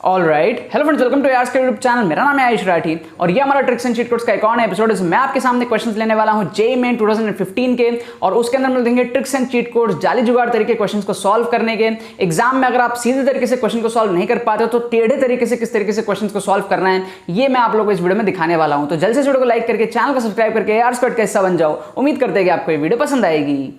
All right, hello friends, welcome to यार्स के YouTube channel. मेरा नाम है आयुष राठी और ये हमारा ट्रिक्स एंड चीट कोड्स का एक और एपिसोड है। मैं आपके सामने क्वेश्चंस लेने वाला हूं जेईई मेन 2015 के, और उसके अंदर मिल देंगे ट्रिक्स एंड चीट कोड्स, जाली जुगाड़ तरीके क्वेश्चंस को सॉल्व करने के। एग्जाम में अगर आप सीधे तरीके से क्वेश्चन को सॉल्व नहीं कर पाते हो तो टेढ़े तरीके से किस तरीके से क्वेश्चन को सॉल्व करना है, ये मैं आप लोगों को इस वीडियो में दिखाने वाला हूं। तो जल्द से वीडियो को लाइक करके चैनल को सब्सक्राइब करके यार्स स्क्वाड का हिस्सा बन जाओ। उम्मीद करते हैं कि आपको ये वीडियो पसंद आएगी।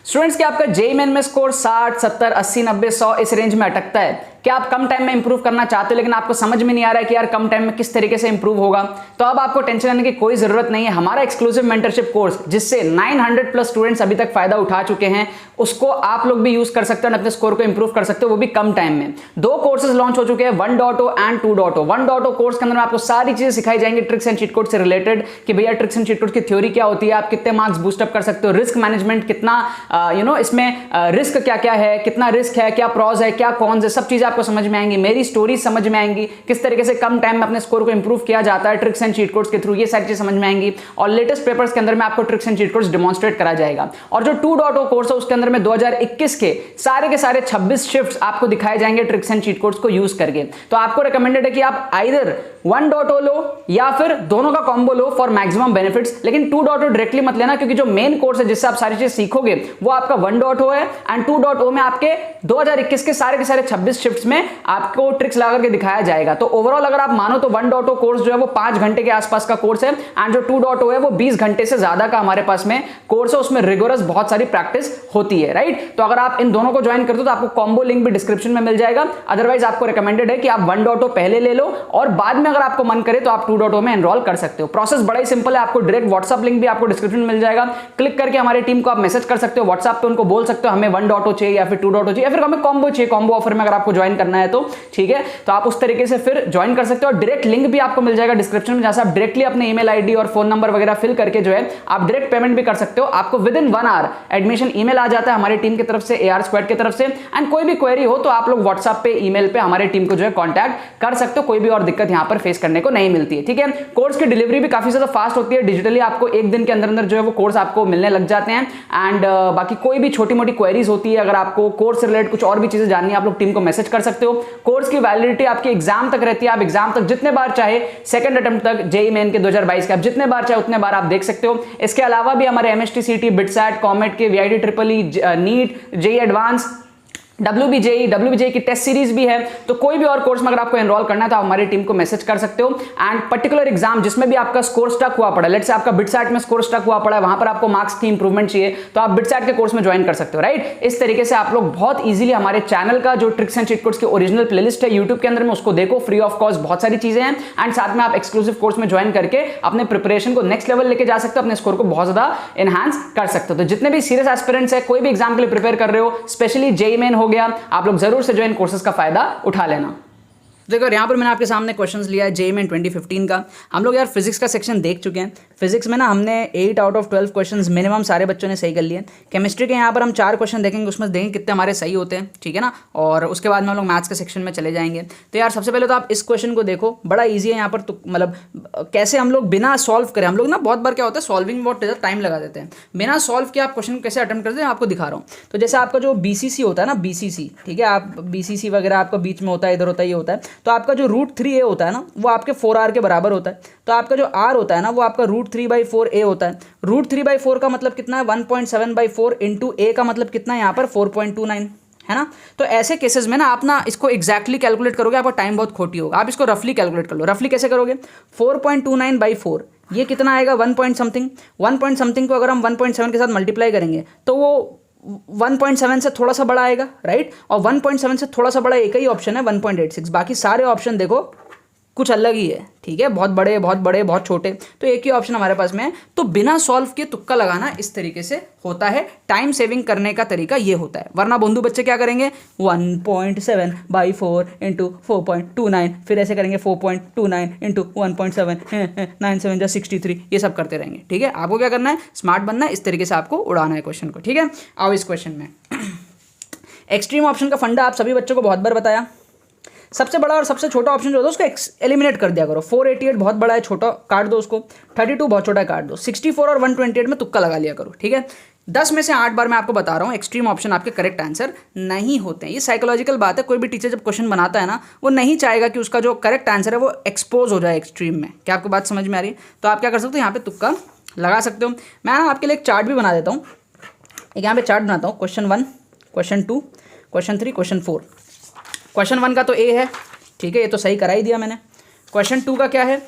स्टूडेंट्स, क्या आपका जेईई मेन में स्कोर 60, 70, 80, 90, 100 इस रेंज में अटकता है? क्या आप कम टाइम में इंप्रूव करना चाहते हो लेकिन आपको समझ में नहीं आ रहा है कि यार कम टाइम में किस तरीके से इंप्रूव होगा? तो अब आपको टेंशन लेने की कोई जरूरत नहीं है। हमारा एक्सक्लूसिव मेंटरशिप कोर्स, जिससे 900 प्लस स्टूडेंट्स अभी तक फायदा उठा चुके हैं, उसको आप लोग भी यूज कर सकते हो और अपने स्कोर को इंप्रूव कर सकते हो, वो भी कम टाइम में। दो कोर्सेज लॉन्च हो चुके हैं, 1.0 एंड 2.0। 1.0 कोर्स के अंदर आपको सारी चीजें सिखाई जाएंगी ट्रिक्स एंड चीट कोड से रिलेटेड, कि भैया ट्रिक्स एंड चीट कोड की थ्योरी क्या होती है, आप कितने मार्क्स बूस्टअप कर सकते हो, रिस्क मैनेजमेंट कितना इसमें रिस्क क्या क्या है, कितना रिस्क है, क्या प्रॉज है, क्या कॉन्स है, सब चीजें आपको समझ में आएंगी। मेरी स्टोरी समझ में आएंगी, किस तरीके से कम टाइम में अपने स्कोर को इंप्रूव किया जाता है ट्रिक्स एंड चीट कोड्स के थ्रू, ये सारी चीजें समझ में आएंगी। और लेटेस्ट पेपर्स के अंदर में आपको tricks and cheat codes demonstrate करा जाएगा। और जो 2.0 कोर्स है उसके अंदर में 2021 के सारे 26 शिफ्ट्स आपको दिखाए जाएंगे ट्रिक्स एंड चीट कोड्स को यूज करके। तो आपको रिकमेंडेड है कि आप आइदर 1.0 लो या फिर दोनों का combo low for maximum benefits. लेकिन 2.0 डायरेक्टली मत लेना, क्योंकि जो मेन कोर्स है जिससे आप सारी चीज सीखोगे वो आपका 1.0 है, एंड 2.0 में आपके 2021 के सारे 26 शिफ्ट्स में आपको ट्रिक्स लगा के दिखाया जाएगा। तो ओवरऑल अगर आप मानो तो 1.0 कोर्स जो है वो 5 घंटे के आसपास का कोर्स है, एंड जो 2.0 है वो 20 घंटे से ज्यादा का हमारे पास में कोर्स है। उसमें रिगोरस बहुत सारी प्रैक्टिस होती है, राइट? तो अगर आप इन दोनों को ज्वाइन करते हो तो आपको कॉम्बो लिंक भी डिस्क्रिप्शन में मिल जाएगा। अदरवाइज आपको रिकमेंडेड है कि आप 1.0 पहले ले लो और बाद में अगर आपको मन करे तो आप 2.0 में एनरोल कर सकते हो। प्रोसेस बड़ा ही सिंपल है। आपको डायरेक्ट व्हाट्सएप लिंक भी आपको डिस्क्रिप्शन में मिल जाएगा। क्लिक करके हमारी टीम को आप मैसेज कर सकते हो व्हाट्सएप पे, उनको बोल सकते हो हमें 1.0 चाहिए या फिर 2.0 चाहिए या फिर हमें कॉम्बो चाहिए। कॉम्बो ऑफर में अगर आपको ज्वाइन करना है तो ठीक है, तो आप उस तरीके से फिर ज्वाइन कर सकते हो। और डायरेक्ट लिंक भी आपको मिल जाएगा डिस्क्रिप्शन में, जहां से आप डायरेक्टली अपने ईमेल आईडी और फोन नंबर वगैरह फिल करके जो है आप डायरेक्ट पेमेंट भी कर सकते हो। आपको within 1 hour admission email आ जाता है हमारी टीम की तरफ से, एआर स्क्वाड की तरफ से। एंड कोई भी क्वेरी हो तो आप लोग व्हाट्सएप पे, ईमेल पे हमारी टीम को जो है कांटेक्ट कर सकते हो। कोई भी और दिक्कत यहां पर फेस करने को नहीं मिलती है, ठीक है? कोर्स की डिलीवरी भी काफी ज्यादा फास्ट होती है। डिजिटली आपको 1 दिन के अंदर अंदर जो है वो कोर्स आपको मिलने लग जाते हैं। एंड बाकी कोई भी छोटी मोटी क्वेरीज होती है, अगर आपको कोर्स से रिलेटेड कुछ और भी चीजें जाननी है, आप लोग टीम को मैसेज कर सकते हो। कोर्स की वैलिडिटी आपकी एग्जाम तक रहती है। आप एग्जाम तक जितने बार चाहे, सेकंड अटेम्प्ट तक जेईई मेन के 2022 के आप जितने बार चाहे उतने बार आप देख सकते हो। इसके अलावा भी हमारे एमएसटी, सीटी, बिटसैट, कॉमेट के, VIT, triple E, NEET, JEE advanced, WBJEE की टेस्ट सीरीज भी है। तो कोई भी और कोर्स में अगर आपको एनरोल करना है तो आप हमारी टीम को मैसेज कर सकते हो। एंड पर्टिकुलर एग्जाम जिसमें भी आपका स्कोर स्टक हुआ पड़ा है, लेट्स से आपका बिटसैट में स्कोर स्टक हुआ पड़ा है, वहां पर आपको मार्क्स की इंप्रूवमेंट चाहिए, तो आप बिटसैट के कोर्स में ज्वाइन कर सकते हो, राइट? इस तरीके से आप लोग बहुत इजीली हमारे चैनल का जो ट्रिक्स एंड चीट कोड्स की ओरिजिनल प्लेलिस्ट है यूट्यूब के अंदर में, उसको देखो, फ्री ऑफ कॉस्ट बहुत सारी चीजें हैं। एंड साथ में आप एक्सक्लूसिव कोर्स में ज्वाइन करके अपने प्रिपरेशन को नेक्स्ट लेवल लेके जा सकते हो, अपने स्कोर को बहुत ज्यादा एनहांस कर सकते हो। तो जितने भी सीरियस एस्पिरेंट्स है, कोई भी एग्जाम के लिए प्रिपेयर कर रहे हो, स्पेशली जेईई मेन हो गया, आप लोग जरूर से ज्वाइन कोर्सेज का फायदा उठा लेना। देखो यहाँ पर मैंने आपके सामने क्वेश्चंस लिया है जेईई मेन 2015 का। हम लोग यार फिजिक्स का सेक्शन देख चुके हैं। फिजिक्स में ना हमने 8 आउट ऑफ 12 क्वेश्चंस मिनिमम सारे बच्चों ने सही कर लिए। केमिस्ट्री के यहाँ पर हम 4 क्वेश्चन देखेंगे, उसमें देखेंगे कितने हमारे सही होते हैं, ठीक है ना? और उसके बाद में हम लोग मैथ्स के सेक्शन में चले जाएंगे। तो यार सबसे पहले तो आप इस क्वेश्चन को देखो, बड़ा ईजी है यहाँ पर। तो मतलब कैसे हम लोग बिना सॉल्व करें, हम लोग ना बहुत बार क्या होता है सॉल्विंग बहुत टाइम लगा देते हैं, बिना सॉल्व किए आप क्वेश्चन कैसे अटेम्प्ट करते हैं आपको दिखा रहा हूँ। तो जैसे आपका जो BCC होता है ना, BCC, ठीक है, आप BCC वगैरह आपका बीच में होता है, इधर होता है, ये होता है। तो आपका जो √3a होता है ना, वो आपके 4r के बराबर होता है। तो आपका जो r होता है ना, वो आपका √3/4a होता है। √3/4 का मतलब कितना है? 1.7/4 इंटू a का मतलब कितना है यहाँ पर? 4.29 है ना? तो ऐसे केसेस में ना आप ना इसको एग्जैक्टली कैलकुलेट करोगे, आपका टाइम बहुत खोटी होगा। आप इसको रफली कैलकुलेट कर लो। रफली कैसे करोगे? 4.29/4 ये कितना आएगा? 1 पॉइंट समथिंग को अगर हम 1.7 के साथ मल्टीप्लाई करेंगे तो वो 1.7 से थोड़ा सा बड़ा आएगा, राइट? और 1.7 से थोड़ा सा बड़ा एक ही ऑप्शन है 1.86। बाकी सारे ऑप्शन देखो कुछ अलग ही है, ठीक है? बहुत बड़े, बहुत छोटे, तो एक ही ऑप्शन हमारे पास में है। तो बिना सॉल्व किए तुक्का लगाना इस तरीके से होता है। टाइम सेविंग करने का तरीका ये होता है। वरना बंधु बच्चे क्या करेंगे? 1.7/4 इंटू 4.29, फिर ऐसे करेंगे 4.29 इंटू 1.7, 9 7 63, ये सब करते रहेंगे, ठीक है? आपको क्या करना है? स्मार्ट बनना है, इस तरीके से आपको उड़ाना है क्वेश्चन को, ठीक है? आओ इस क्वेश्चन में एक्सट्रीम ऑप्शन का फंडा आप सभी बच्चों को बहुत बार बताया। सबसे बड़ा और सबसे छोटा ऑप्शन जो होता है उसको एलिमिनेट कर दिया करो। 488 बहुत बड़ा है, छोटा काट दो उसको, 32 बहुत छोटा है काट दो, 64 और 128 में तुक्का लगा लिया करो, ठीक है। 10 में से 8 बार मैं आपको बता रहा हूँ एक्सट्रीम ऑप्शन आपके करेक्ट आंसर नहीं होते हैं। ये साइकोलॉजिकल बात है, कोई भी टीचर जब क्वेश्चन बनाता है ना वो नहीं चाहेगा कि उसका जो करेक्ट आंसर है वो एक्सपोज हो जाए एक्सट्रीम में। क्या आपको बात समझ में आ रही है? तो आप क्या कर सकते हो, यहाँ पे तुक्का लगा सकते हो। मैं आपके लिए एक चार्ट भी बना देता हूँ, एक यहाँ पे चार्ट बनाता हूँ। Question 1, question 2, question 3, question 4। Question 1 का तो ए है, ठीक है, ये तो सही करा ही दिया मैंने। क्वेश्चन 2 का क्या है,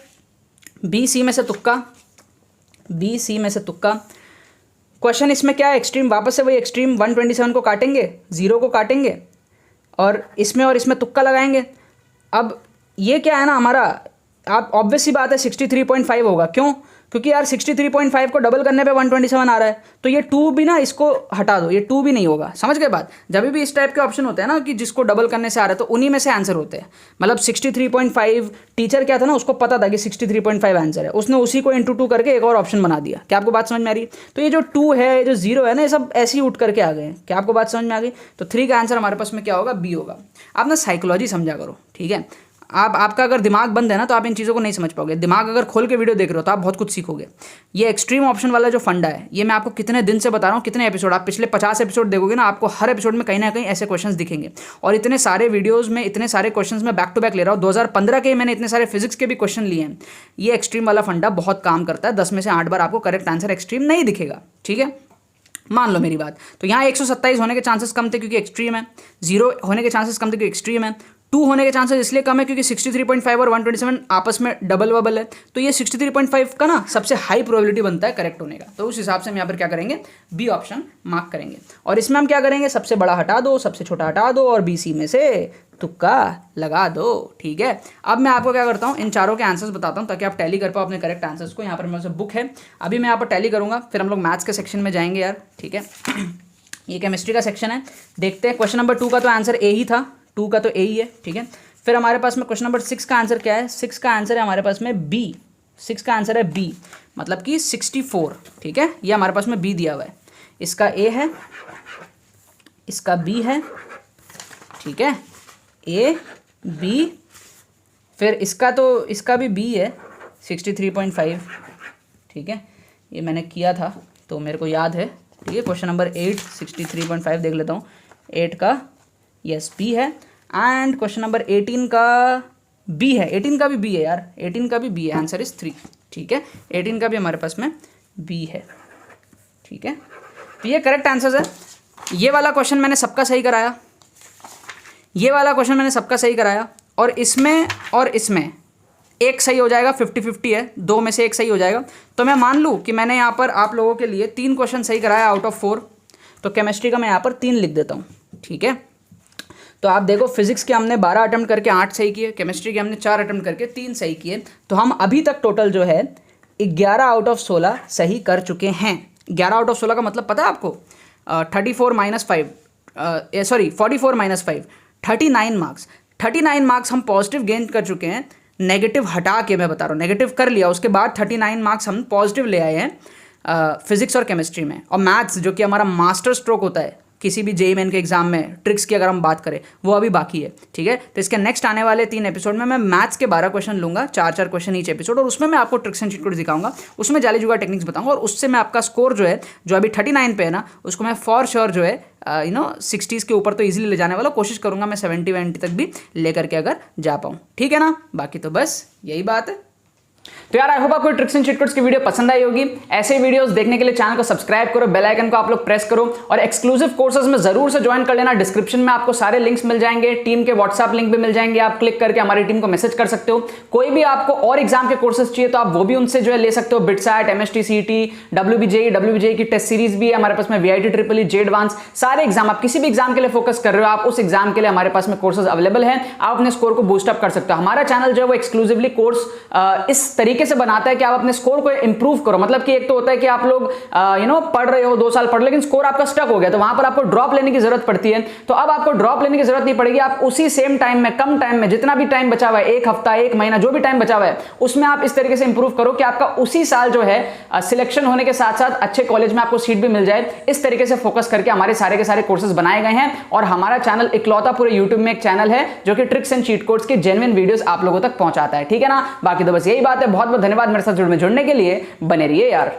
बी सी में से तुक्का, बी सी में से तुक्का। क्वेश्चन इसमें क्या है, एक्सट्रीम, वापस से वही एक्सट्रीम 127 को काटेंगे, 0 को काटेंगे और इसमें तुक्का लगाएंगे। अब ये क्या है ना हमारा, आप ऑब्वियस सी बात है 63.5 होगा। क्यों? क्योंकि यार 63.5 को डबल करने पे 127 आ रहा है, तो ये 2 भी ना इसको हटा दो, ये 2 भी नहीं होगा। समझ गए बात? जब भी इस टाइप के ऑप्शन होते हैं ना कि जिसको डबल करने से आ रहा है तो उन्हीं में से आंसर होते हैं। मतलब 63.5 टीचर क्या था ना, उसको पता था कि 63.5 आंसर है, उसने उसी को इंटू 2 करके एक और ऑप्शन बना दिया। क्या आपको बात समझ में आ रही है? तो ये जो 2 है, ये जो 0 है ना, ये सब ऐसे ही उठ करके आ गए हैं। क्या आपको बात समझ में आ गई? तो 3 का आंसर हमारे पास में क्या होगा, बी होगा। आप ना साइकोलॉजी समझा करो, ठीक है। आपका अगर दिमाग बंद है ना तो आप इन चीज़ों को नहीं समझ पाओगे। दिमाग अगर खोल के वीडियो देख रहे हो तो आप बहुत कुछ सीखोगे। ये एक्सट्रीम ऑप्शन वाला जो फंडा है, ये मैं आपको कितने दिन से बता रहा हूँ, कितने एपिसोड, आप पिछले 50 एपिसोड देखोगे ना, आपको हर एपिसोड में कहीं ना कहीं ऐसे क्वेश्चंस दिखेंगे। और इतने सारे वीडियोज़ में इतने सारे क्वेश्चंस में बैक टू बैक ले रहा हूँ। 2015 के मैंने इतने सारे फिजिक्स के भी क्वेश्चन लिए हैं। ये एक्सट्रीम वाला फंडा बहुत काम करता है। 10 में से 8 बार आपको करेक्ट आंसर एक्सट्रीम नहीं दिखेगा, ठीक है, मान लो मेरी बात। तो यहाँ 127 होने के चांसेस कम थे क्योंकि एक्सट्रीम है, 0 होने के चांसेस कम थे क्योंकि एक्सट्रीम है, 2 होने के चांसेस इसलिए कम है क्योंकि 63.5 और 127 आपस में डबल वबल है। तो ये 63.5 का ना सबसे हाई प्रोबेबिलिटी बनता है करेक्ट होने का। तो उस हिसाब से हम यहाँ पर क्या करेंगे, बी ऑप्शन मार्क करेंगे। और इसमें हम क्या करेंगे, सबसे बड़ा हटा दो, सबसे छोटा हटा दो और बी सी में से तुक्का लगा दो, ठीक है। अब मैं आपको क्या करता हूँ, इन चारों के आंसर्स बताता हूँ ताकि आप टैली कर पाओ अपने करेक्ट आंसर्स को। यहाँ पर मेरे पास बुक है, अभी मैं यहाँ पर टैली करूँगा, फिर हम लोग मैथ्स के सेक्शन में जाएंगे यार, ठीक है। ये केमिस्ट्री का सेक्शन है, देखते हैं। क्वेश्चन नंबर 2 का तो आंसर ए ही था, 2 का तो ए ही है, ठीक है। फिर हमारे पास में क्वेश्चन नंबर 6 का आंसर क्या है, 6 का आंसर है हमारे पास में बी, 6 का आंसर है बी, मतलब कि 64, ठीक है। ये हमारे पास में बी दिया हुआ है, इसका ए है, इसका बी है, ठीक है, ए बी, फिर इसका भी बी है 63.5, ठीक है। ये मैंने किया था तो मेरे को याद है, ठीक है। क्वेश्चन नंबर 8 63.5 देख लेता हूँ, 8 का यस बी है, एंड क्वेश्चन नंबर 18 का बी है, 18 का भी बी है यार, 18 का भी बी है, आंसर इज 3, ठीक है। 18 का भी हमारे पास में बी है, ठीक है। तो ये करेक्ट आंसर है। ये वाला क्वेश्चन मैंने सबका सही कराया, ये वाला क्वेश्चन मैंने सबका सही कराया, और इसमें एक सही हो जाएगा, 50-50 है, 2 में से एक सही हो जाएगा। तो मैं मान लूँ कि मैंने यहाँ पर आप लोगों के लिए 3 क्वेश्चन सही कराया आउट ऑफ 4, तो केमिस्ट्री का मैं यहाँ पर 3 लिख देता हूँ, ठीक है। तो आप देखो, फिजिक्स के हमने 12 अटेम्प्ट करके 8 सही किए, केमिस्ट्री के हमने 4 अटेम्प्ट करके 3 सही किए, तो हम अभी तक टोटल जो है 11 आउट ऑफ 16 सही कर चुके हैं। 11 आउट ऑफ 16 का मतलब पता है आपको, 44 माइनस 5, 39 मार्क्स। 39 मार्क्स हम पॉजिटिव गेन कर चुके हैं, नेगेटिव हटा के, मैं बता रहा हूँ, नेगेटिव कर लिया, उसके बाद 39 मार्क्स हम पॉजिटिव ले आए हैं फिजिक्स और केमिस्ट्री में। और मैथ्स जो कि हमारा मास्टर स्ट्रोक होता है किसी भी जेईई मेन के एग्जाम में, ट्रिक्स की अगर हम बात करें, वो अभी बाकी है, ठीक है। तो इसके नेक्स्ट आने वाले 3 एपिसोड में मैं मैथ्स के 12 क्वेश्चन लूंगा, 4-4 क्वेश्चन ईच एपिसोड, और उसमें मैं आपको ट्रिक्स एंड चीट कोड दिखाऊंगा, उसमें जाली जुगाड़ टेक्निक्स बताऊंगा, और उससे मैं आपका स्कोर जो है, जो अभी 39 पे है ना, उसको मैं फॉर श्योर जो है 60s के ऊपर तो इजीली ले जाने वाला, कोशिश करूंगा मैं 70-20 तक भी लेकर के अगर जा पाऊँ, ठीक है ना। बाकी तो बस यही बात है। तो यार आई होप आपको ट्रिक्स एंड चीट कोड्स की वीडियो पसंद आई होगी। ऐसे वीडियोस देखने के लिए चैनल को सब्सक्राइब करो, बेल आइकन को आप लोग प्रेस करो, और एक्सक्लूसिव कोर्सेज में जरूर से ज्वाइन कर लेना। डिस्क्रिप्शन में आपको सारे लिंक्स मिल जाएंगे, टीम के व्हाट्सएप लिंक भी मिल जाएंगे, आप क्लिक करके हमारी टीम को मैसेज कर सकते हो। कोई भी आपको और एग्जाम के कोर्सेज चाहिए तो आप वो भी उनसे जो है ले सकते हो। बिटसैट, एमएसटी, सीईटी, डब्ल्यूबीजेई की टेस्ट सीरीज भी है हमारे पास में, वीआईटी, ट्रिपल ई, जे एडवांस, सारे एग्जाम, आप किसी भी एग्जाम के लिए फोकस कर रहे हो, आप उस एग्जाम के लिए हमारे पास में कोर्सेज अवेलेबल है, आप अपने स्कोर को बूस्ट अप कर सकते हो। हमारा चैनल जो है वो एक्सक्लूसिवली कोर्स इस तरीके से बनाता है कि आप अपने स्कोर को इंप्रूव करो। मतलब कि एक तो होता है कि आप लोग पढ़ रहे हो 2 साल पढ़, लेकिन स्कोर आपका स्टक हो गया, तो वहां पर आपको ड्रॉप लेने की जरूरत पड़ती है। तो अब आपको ड्रॉप लेने की जरूरत नहीं पड़ेगी, आप उसी सेम टाइम में, कम टाइम में, जितना भी टाइम बचा हुआ है, 1 हफ्ता 1 महीना जो भी टाइम बचा हुआ है, उसमें आप इस तरीके से इंप्रूव करो कि आपका उसी साल जो है सिलेक्शन होने के साथ साथ अच्छे कॉलेज में आपको सीट भी मिल जाए। इस तरीके से फोकस करके हमारे सारे के सारे कोर्सेज बनाए गए हैं और हमारा चैनल इकलौता पूरे यूट्यूब में एक चैनल है जो कि ट्रिक्स एंड चीट कोड्स की जेन्युइन वीडियोस आप लोगों तक पहुंचाता है। ठीक है ना, बाकी तो बस यही बात है। बहुत बहुत धन्यवाद मेरे साथ जुड़ने के लिए, बने रहिए यार।